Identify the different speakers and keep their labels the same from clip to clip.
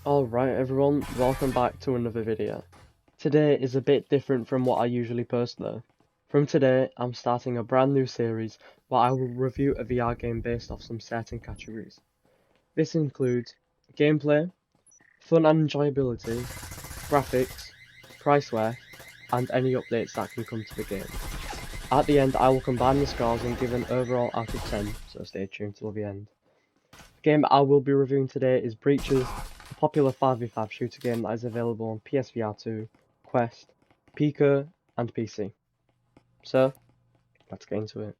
Speaker 1: Alright everyone, welcome back to another video. Today is a bit different from what I usually post though. From today, I'm starting a brand new series where I will review a VR game based off some certain categories. This includes gameplay, fun and enjoyability, graphics, price worth, and any updates that can come to the game. At the end, I will combine the scores and give an overall out of 10, so stay tuned till the end. The game I will be reviewing today is Breaches, a popular 5v5 shooter game that is available on PSVR 2, Quest, Pico, and PC. So, let's get into it.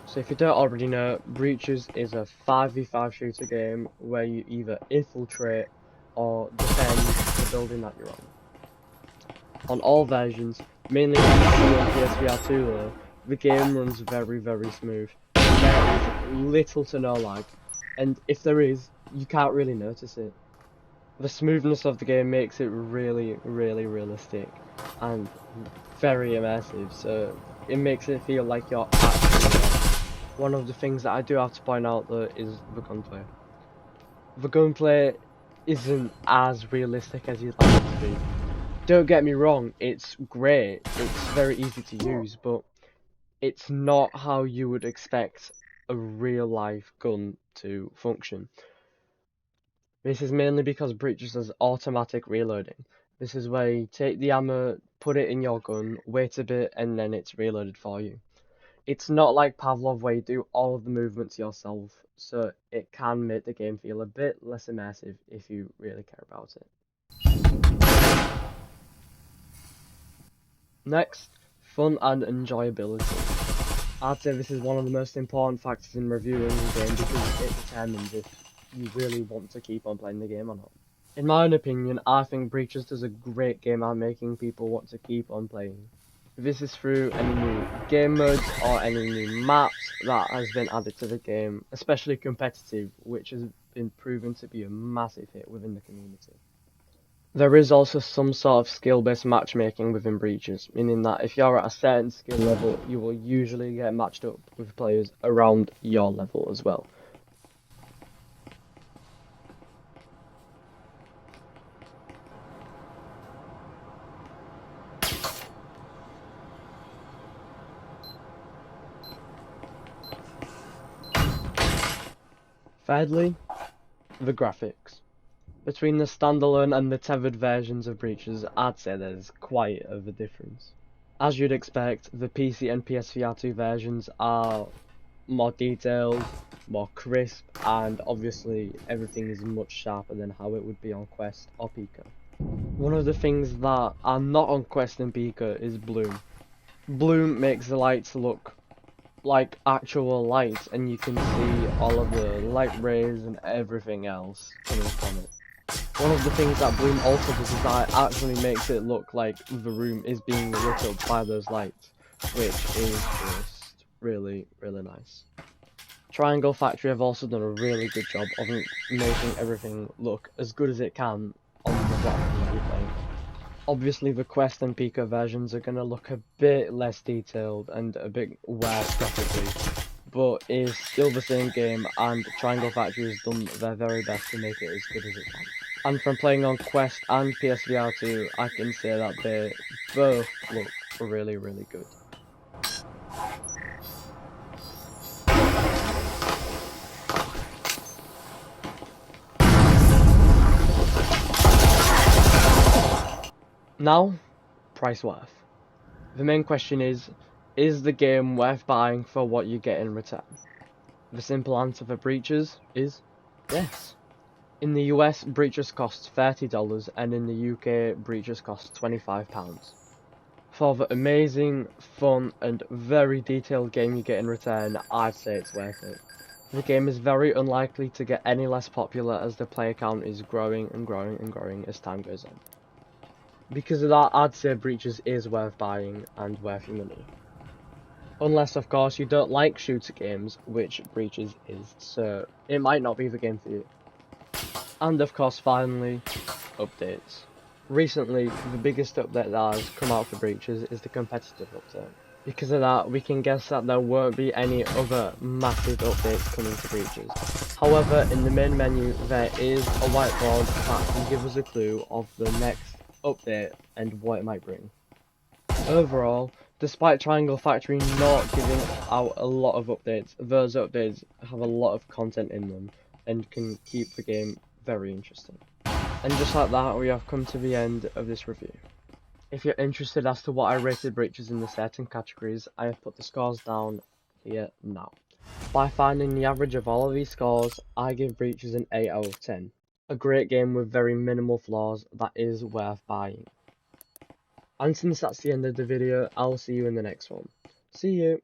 Speaker 1: So if you don't already know, Breaches is a 5v5 shooter game where you either infiltrate or defend the building that you're on. On all versions, mainly PC and PSVR 2 though, the game runs very smooth. There is little to no lag, and if there is, you can't really notice it. The smoothness of the game makes it really realistic and very immersive, so it makes it feel like you're actually there. One of the things that I do have to point out though is the gunplay. The gunplay isn't as realistic as you'd like it to be. Don't get me wrong, it's great, it's very easy to use, but it's not how you would expect a real life gun to function. This is mainly because Breaches has automatic reloading. This is where you take the ammo, put it in your gun, wait a bit, and then it's reloaded for you. It's not like Pavlov where you do all of the movements yourself, so it can make the game feel a bit less immersive if you really care about it. Next, fun and enjoyability. I'd say this is one of the most important factors in reviewing the game because it determines if you really want to keep on playing the game or not. In my own opinion, I think Breaches does a great game at making people want to keep on playing. This is through any new game modes or any new maps that has been added to the game, especially competitive, which has been proven to be a massive hit within the community. There is also some sort of skill-based matchmaking within Breaches, meaning that if you're at a certain skill level, you will usually get matched up with players around your level as well. Thirdly, the graphics. Between the standalone and the tethered versions of Breaches, I'd say there's quite of a difference. As you'd expect, the PC and PSVR 2 versions are more detailed, more crisp, and obviously everything is much sharper than how it would be on Quest or Pico. One of the things that are not on Quest and Pico is bloom. Bloom makes the lights look like actual lights, and you can see all of the light rays and everything else coming from it. One of the things that Bloom also does is that it actually makes it look like the room is being lit up by those lights, which is just really nice. Triangle Factory have also done a really good job of making everything look as good as it can on the platform that you're playing. Obviously the Quest and Pico versions are going to look a bit less detailed and a bit worse graphically, but it's still the same game, and Triangle Factory has done their very best to make it as good as it can. And from playing on Quest and PSVR 2, I can say that they both look really good. Now, price worth. The main question is the game worth buying for what you get in return? The simple answer for Breaches is yes. In the US, Breaches costs $30, and in the UK, Breaches costs £25. For the amazing, fun, and very detailed game you get in return, I'd say it's worth it. The game is very unlikely to get any less popular as the player count is growing as time goes on. Because of that, I'd say Breaches is worth buying and worth your money. Unless, of course, you don't like shooter games, which Breaches is, so it might not be the game for you. And of course, finally, updates. Recently, the biggest update that has come out for Breaches is the competitive update. Because of that, we can guess that there won't be any other massive updates coming to Breaches. However, in the main menu, there is a whiteboard that can give us a clue of the next update and what it might bring. Overall, despite Triangle Factory not giving out a lot of updates, those updates have a lot of content in them and can keep the game very interesting. And just like that, we have come to the end of this review. If you're interested as to what I rated Breaches in the certain categories, I have put the scores down here now. By finding the average of all of these scores, I give Breaches an 8 out of 10. A great game with very minimal flaws that is worth buying. And since that's the end of the video, I'll see you in the next one. See you!